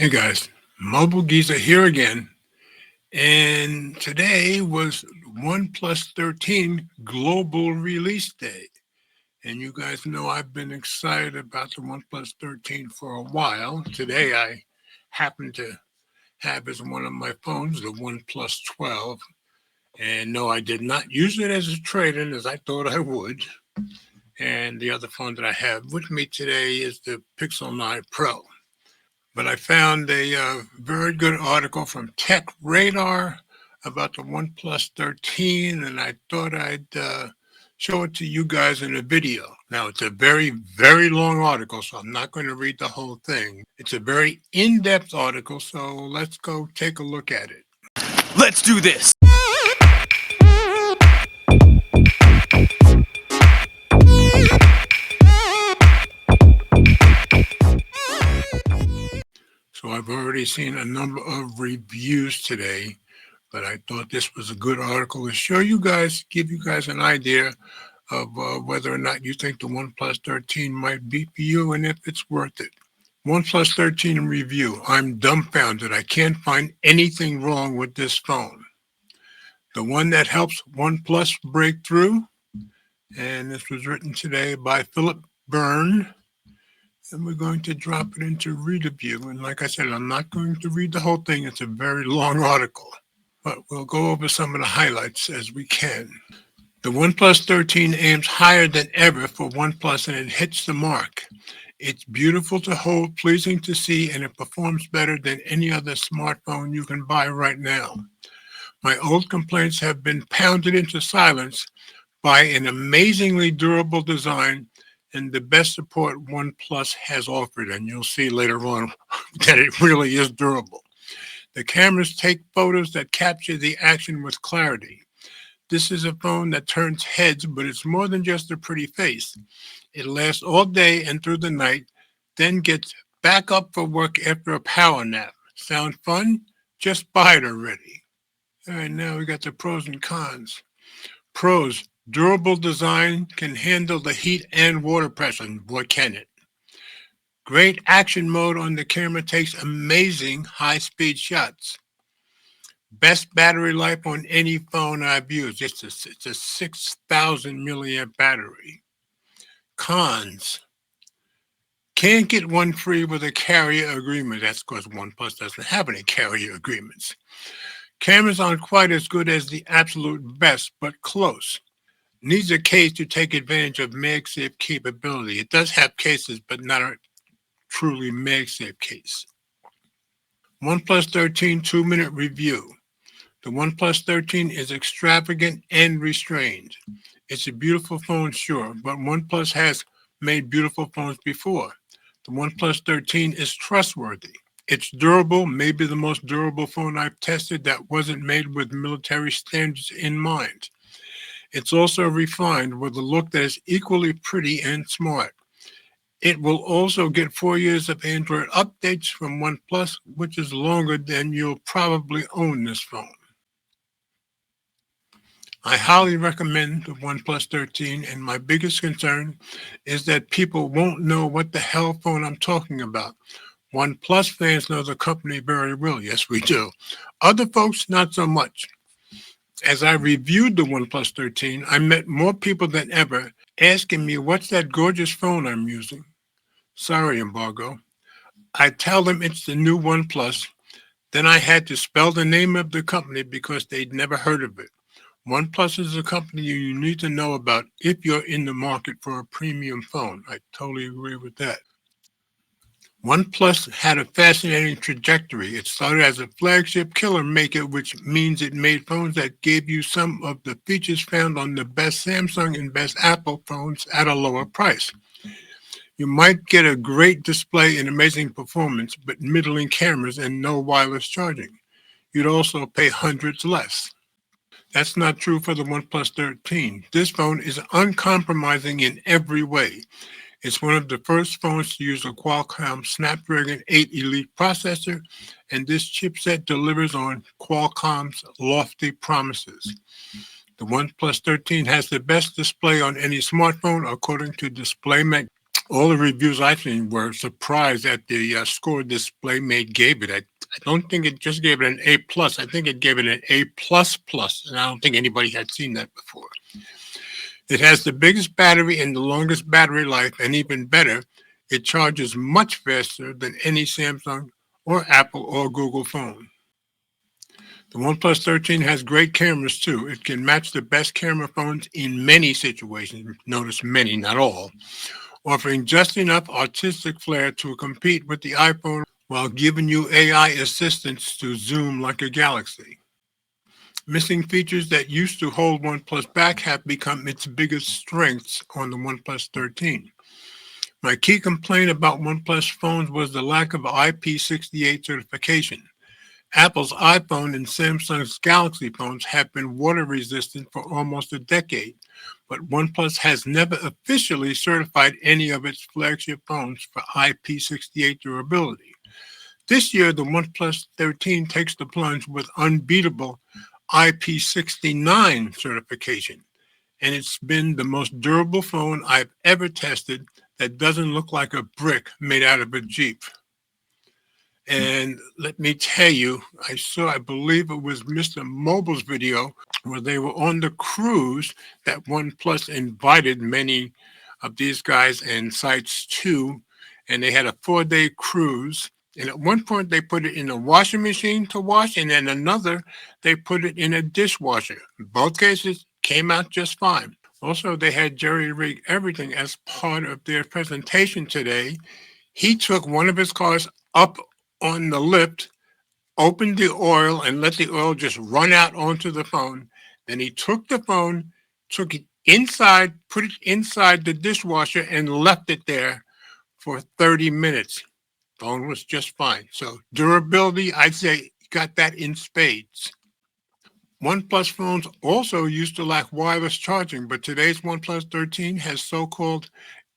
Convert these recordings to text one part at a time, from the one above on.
Hey guys, Mobile Geezer here again, and today was OnePlus 13 global release day. And you guys know I've been excited about the OnePlus 13 for a while. Today I happen to have as one of my phones the OnePlus 12, and no, I did not use it as a trade-in as I thought I would. And the other phone that I have with me today is the Pixel 9 Pro. But I found a very good article from Tech Radar about the OnePlus 13, and I thought I'd show it to you guys in a video. Now, it's a very, very long article, so I'm not going to read the whole thing. It's a very in-depth article, so let's go take a look at it. Let's do this! So I've already seen a number of reviews today, but I thought this was a good article to show you guys, give you guys an idea of whether or not you think the OnePlus 13 might be for you and if it's worth it. OnePlus 13 in review. I'm dumbfounded. I can't find anything wrong with this phone. The one that helps OnePlus break through, and this was written today by Philip Byrne, and we're going to drop it into read review. And like I said, I'm not going to read the whole thing. It's a very long article, but we'll go over some of the highlights as we can. The OnePlus 13 aims higher than ever for OnePlus, and it hits the mark. It's beautiful to hold, pleasing to see, and it performs better than any other smartphone you can buy right now. My old complaints have been pounded into silence by an amazingly durable design and the best support OnePlus has offered, and you'll see later on that it really is durable. The cameras take photos that capture the action with clarity. This is a phone that turns heads, but it's more than just a pretty face. It lasts all day and through the night, then gets back up for work after a power nap. Sound fun? Just buy it already. All right, now we got the pros and cons. Pros: durable design, can handle the heat and water pressure. Boy, can it. Great action mode on the camera, takes amazing high-speed shots. Best battery life on any phone I've used. It's a 6,000 milliamp battery. Cons: can't get one free with a carrier agreement. That's because OnePlus doesn't have any carrier agreements. Cameras aren't quite as good as the absolute best, but close. Needs a case to take advantage of MagSafe capability. It does have cases, but not a truly MagSafe case. OnePlus 13 2-minute review. The OnePlus 13 is extravagant and restrained. It's a beautiful phone, sure, but OnePlus has made beautiful phones before. The OnePlus 13 is trustworthy. It's durable, maybe the most durable phone I've tested that wasn't made with military standards in mind. It's also refined with a look that is equally pretty and smart. It will also get 4 years of Android updates from OnePlus, which is longer than you'll probably own this phone. I highly recommend the OnePlus 13, and my biggest concern is that people won't know what the hell phone I'm talking about. OnePlus fans know the company very well. Yes, we do. Other folks, not so much. As I reviewed the OnePlus 13, I met more people than ever asking me, what's that gorgeous phone I'm using? Sorry, embargo. I tell them it's the new OnePlus. Then I had to spell the name of the company because they'd never heard of it. OnePlus is a company you need to know about if you're in the market for a premium phone. I totally agree with that. OnePlus had a fascinating trajectory. It started as a flagship killer maker, which means it made phones that gave you some of the features found on the best Samsung and best Apple phones at a lower price. You might get a great display and amazing performance, but middling cameras and no wireless charging. You'd also pay hundreds less. That's not true for the OnePlus 13. This phone is uncompromising in every way. It's one of the first phones to use a Qualcomm Snapdragon 8 Elite processor, and this chipset delivers on Qualcomm's lofty promises. The OnePlus 13 has the best display on any smartphone, according to DisplayMag. All the reviews I've seen were surprised at the score display mate gave it. I don't think it just gave it an A plus. I think it gave it an A plus plus, and I don't think anybody had seen that before. It has the biggest battery and the longest battery life, and even better, it charges much faster than any Samsung or Apple or Google phone. The OnePlus 13 has great cameras too. It can match the best camera phones in many situations. Notice many, not all, offering just enough artistic flair to compete with the iPhone while giving you AI assistance to zoom like a galaxy. Missing features that used to hold OnePlus back have become its biggest strengths on the OnePlus 13. My key complaint about OnePlus phones was the lack of IP68 certification. Apple's iPhone and Samsung's Galaxy phones have been water resistant for almost a decade, but OnePlus has never officially certified any of its flagship phones for IP68 durability. This year, the OnePlus 13 takes the plunge with unbeatable IP69 certification, and it's been the most durable phone I've ever tested that doesn't look like a brick made out of a Jeep. And let me tell you, I believe it was Mr. Mobile's video where they were on the cruise that OnePlus invited many of these guys and sites to, and they had a 4-day cruise. And at one point, they put it in a washing machine to wash, and then another, they put it in a dishwasher. In both cases, came out just fine. Also, they had Jerry Rig Everything as part of their presentation today. He took one of his cars up on the lift, opened the oil, and let the oil just run out onto the phone. Then he took the phone, took it inside, put it inside the dishwasher, and left it there for 30 minutes. Phone was just fine. So durability, I'd say got that in spades. OnePlus phones also used to lack wireless charging, but today's OnePlus 13 has so-called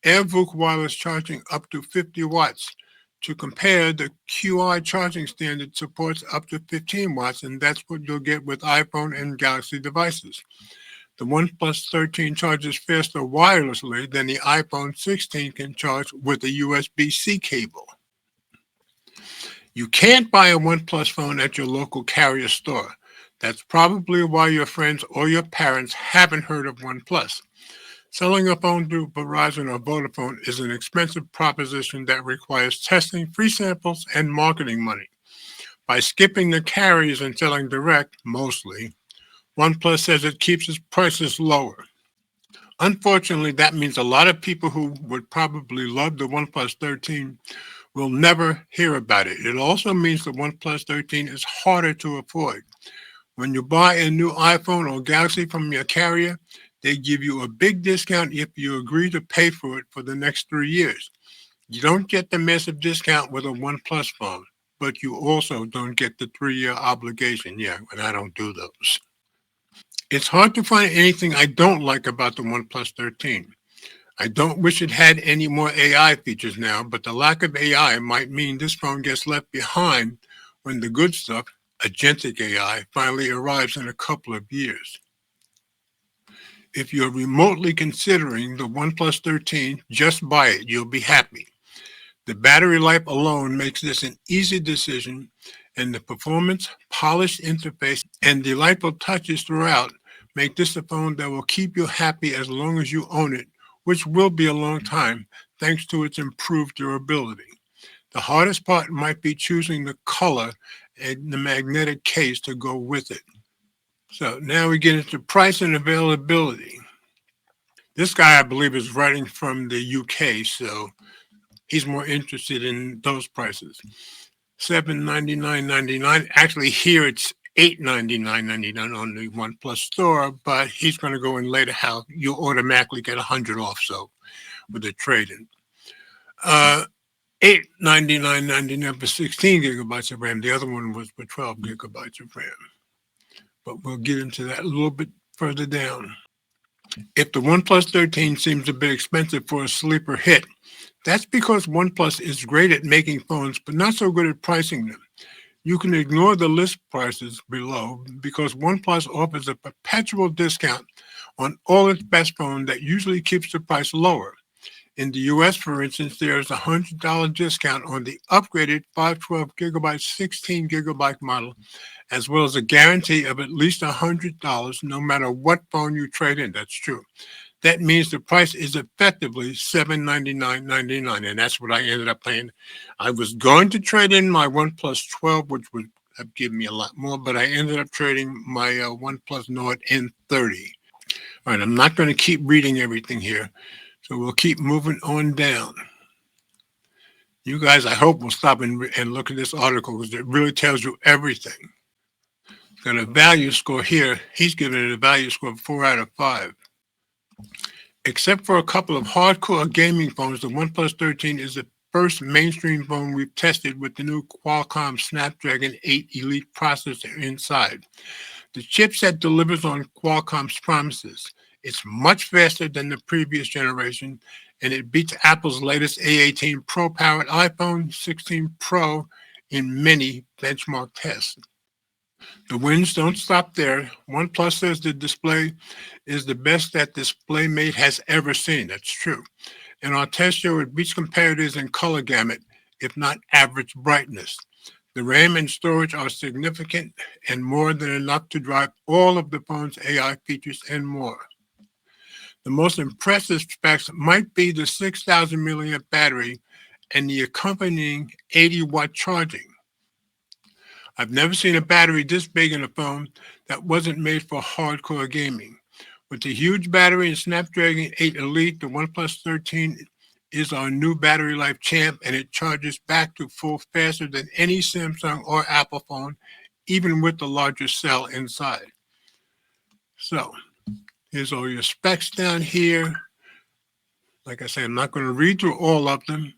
AirVook wireless charging up to 50 watts. To compare, the QI charging standard supports up to 15 watts, and that's what you'll get with iPhone and Galaxy devices. The OnePlus 13 charges faster wirelessly than the iPhone 16 can charge with a USB-C cable. You can't buy a OnePlus phone at your local carrier store. That's probably why your friends or your parents haven't heard of OnePlus. Selling a phone through Verizon or Vodafone is an expensive proposition that requires testing, free samples, and marketing money. By skipping the carriers and selling direct, mostly, OnePlus says it keeps its prices lower. Unfortunately, that means a lot of people who would probably love the OnePlus 13 will never hear about it. It also means the OnePlus 13 is harder to afford. When you buy a new iPhone or Galaxy from your carrier, they give you a big discount if you agree to pay for it for the next 3 years. You don't get the massive discount with a OnePlus phone, but you also don't get the 3-year obligation. Yeah, and I don't do those. It's hard to find anything I don't like about the OnePlus 13. I don't wish it had any more AI features now, but the lack of AI might mean this phone gets left behind when the good stuff, agentic AI, finally arrives in a couple of years. If you're remotely considering the OnePlus 13, just buy it. You'll be happy. The battery life alone makes this an easy decision, and the performance, polished interface, and delightful touches throughout make this a phone that will keep you happy as long as you own it, which will be a long time, thanks to its improved durability. The hardest part might be choosing the color and the magnetic case to go with it. So now we get into price and availability. This guy, I believe, is writing from the UK, so he's more interested in those prices. $799.99. Actually, here it's $899.99 on the OnePlus store, but he's going to go in later how you automatically get 100 off. So with a trade-in, $899.99 for 16 gigabytes of RAM. The other one was for 12 gigabytes of RAM, but we'll get into that a little bit further down. If the OnePlus 13 seems a bit expensive for a sleeper hit, that's because OnePlus is great at making phones, but not so good at pricing them. You can ignore the list prices below because OnePlus offers a perpetual discount on all its best phones that usually keeps the price lower. In the US, for instance, there is a $100 discount on the upgraded 512 gigabyte, 16 gigabyte model, as well as a guarantee of at least $100 no matter what phone you trade in. That's true. That means the price is effectively $799.99, and that's what I ended up paying. I was going to trade in my OnePlus 12, which would have given me a lot more, but I ended up trading my OnePlus Nord N30. All right, I'm not going to keep reading everything here, so we'll keep moving on down. You guys, I hope, will stop and look at this article because it really tells you everything. Got a value score here. He's giving it a value score of 4 out of 5. Except for a couple of hardcore gaming phones, the OnePlus 13 is the first mainstream phone we've tested with the new Qualcomm Snapdragon 8 Elite processor inside. The chipset delivers on Qualcomm's promises. It's much faster than the previous generation, and it beats Apple's latest A18 Pro-powered iPhone 16 Pro in many benchmark tests. The wins don't stop there. OnePlus says the display is the best that DisplayMate has ever seen. That's true. And our test show it beats competitors in color gamut, if not average brightness. The RAM and storage are significant and more than enough to drive all of the phone's AI features and more. The most impressive specs might be the 6,000 milliamp battery and the accompanying 80-watt charging. I've never seen a battery this big in a phone that wasn't made for hardcore gaming. With the huge battery and Snapdragon 8 Elite, the OnePlus 13 is our new battery life champ, and it charges back to full faster than any Samsung or Apple phone, even with the larger cell inside. So, here's all your specs down here. Like I said, I'm not going to read through all of them.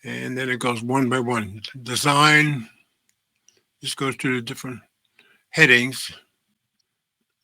And then it goes one by one. Design. Just goes through the different headings.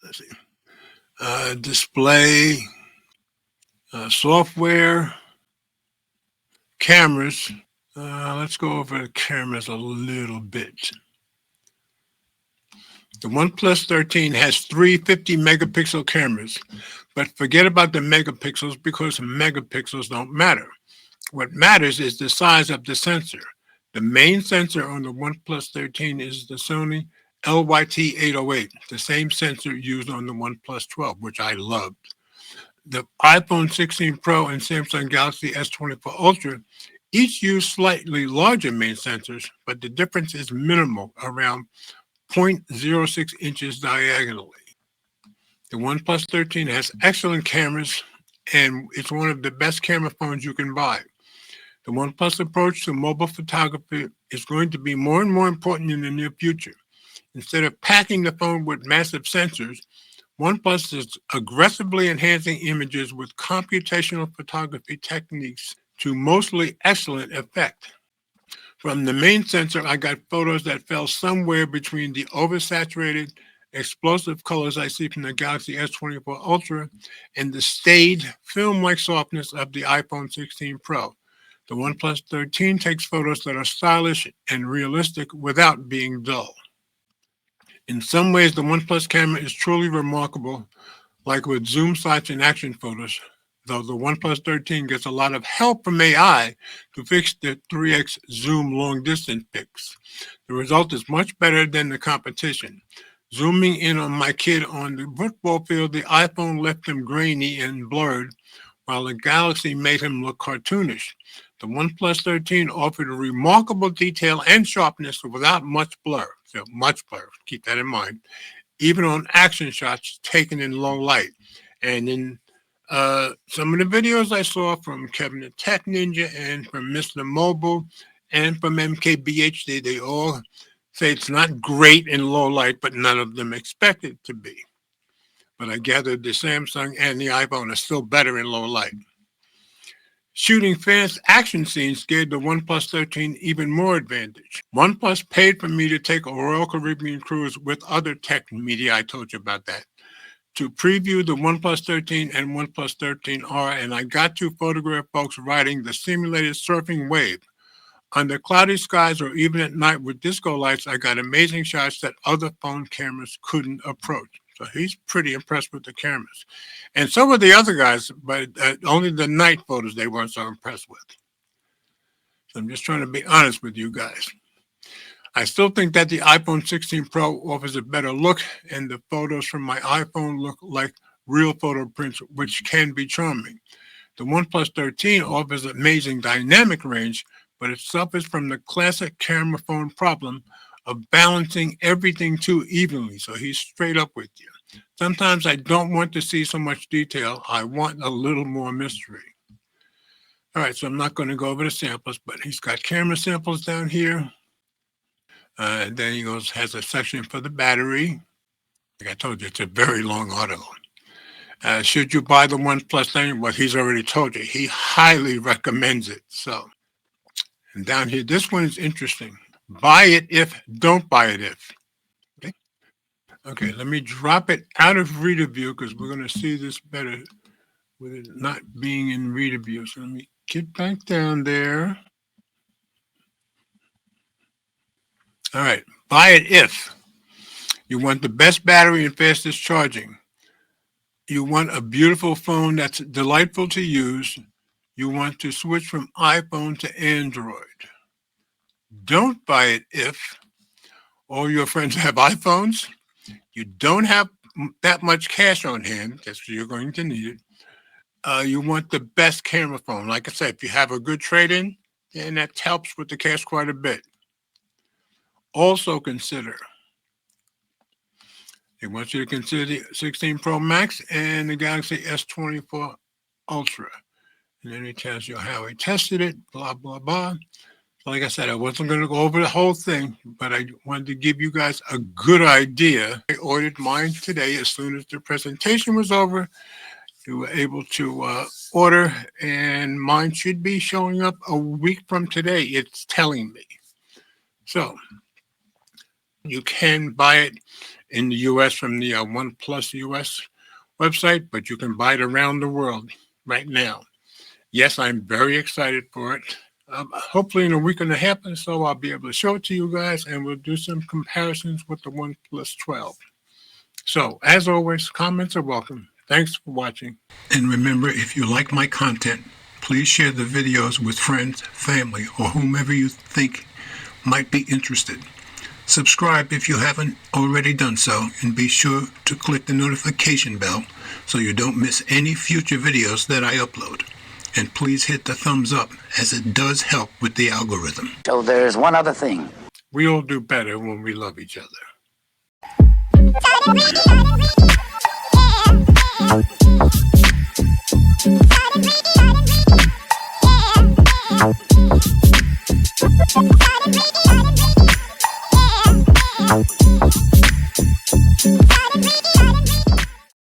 Let's see. Display. Software. Cameras. Let's go over the cameras a little bit. The OnePlus 13 has 3 50-megapixel cameras, but forget about the megapixels because megapixels don't matter. What matters is the size of the sensor. The main sensor on the OnePlus 13 is the Sony LYT-808, the same sensor used on the OnePlus 12, which I loved. The iPhone 16 Pro and Samsung Galaxy S24 Ultra each use slightly larger main sensors, but the difference is minimal, around 0.06 inches diagonally. The OnePlus 13 has excellent cameras, and it's one of the best camera phones you can buy. The OnePlus approach to mobile photography is going to be more and more important in the near future. Instead of packing the phone with massive sensors, OnePlus is aggressively enhancing images with computational photography techniques to mostly excellent effect. From the main sensor, I got photos that fell somewhere between the oversaturated, explosive colors I see from the Galaxy S24 Ultra and the staid, film-like softness of the iPhone 16 Pro. The OnePlus 13 takes photos that are stylish and realistic without being dull. In some ways, the OnePlus camera is truly remarkable, like with zoom sights and action photos, though the OnePlus 13 gets a lot of help from AI to fix the 3x zoom long-distance pics. The result is much better than the competition. Zooming in on my kid on the football field, the iPhone left him grainy and blurred, while the Galaxy made him look cartoonish. The OnePlus 13 offered a remarkable detail and sharpness without much blur. So much blur, keep that in mind, even on action shots taken in low light. And in some of the videos I saw from Kevin the Tech Ninja and from Mr. Mobile and from MKBHD, they all say it's not great in low light, but none of them expect it to be. But I gather the Samsung and the iPhone are still better in low light. Shooting fast action scenes gave the OnePlus 13 even more advantage. OnePlus paid for me to take a Royal Caribbean cruise with other tech media, I told you about that, to preview the OnePlus 13 and OnePlus 13R, and I got to photograph folks riding the simulated surfing wave. Under cloudy skies or even at night with disco lights, I got amazing shots that other phone cameras couldn't approach. So he's pretty impressed with the cameras. And so were the other guys, but only the night photos they weren't so impressed with. So I'm just trying to be honest with you guys. I still think that the iPhone 16 Pro offers a better look, and the photos from my iPhone look like real photo prints, which can be charming. The OnePlus 13 offers amazing dynamic range, but it suffers from the classic camera phone problem of balancing everything too evenly. So he's straight up with you. Sometimes I don't want to see so much detail. I want a little more mystery. All right, so I'm not going to go over the samples, but he's got camera samples down here. And then he has a section for the battery. Like I told you, it's a very long article. Should you buy the OnePlus thing? Well, he's already told you. He highly recommends it. So, and down here, this one is interesting. Buy it if, don't buy it if. Okay, let me drop it out of reader view because we're going to see this better with it not being in reader view. So let me get back down there. All right, buy it if you want the best battery and fastest charging. You want a beautiful phone that's delightful to use. You want to switch from iPhone to Android. Don't buy it if all your friends have iPhones. You don't have that much cash on hand. That's what you're going to need it. You want the best camera phone. Like I said, if you have a good trade-in, then that helps with the cash quite a bit. Also consider, they want you to consider the 16 Pro Max and the Galaxy S24 Ultra. And then it tells you how he tested it, blah, blah, blah. Like I said, I wasn't going to go over the whole thing, but I wanted to give you guys a good idea. I ordered mine today as soon as the presentation was over. You were able to order, and mine should be showing up a week from today, it's telling me. So you can buy it in the U.S. from the OnePlus U.S. website, but you can buy it around the world right now. Yes, I'm very excited for it. Hopefully in a week and a half or so, I'll be able to show it to you guys, and we'll do some comparisons with the OnePlus 12. So, as always, comments are welcome. Thanks for watching. And remember, if you like my content, please share the videos with friends, family, or whomever you think might be interested. Subscribe if you haven't already done so, and be sure to click the notification bell so you don't miss any future videos that I upload. And please hit the thumbs up, as it does help with the algorithm. So there's one other thing. We all do better when we love each other. Yeah.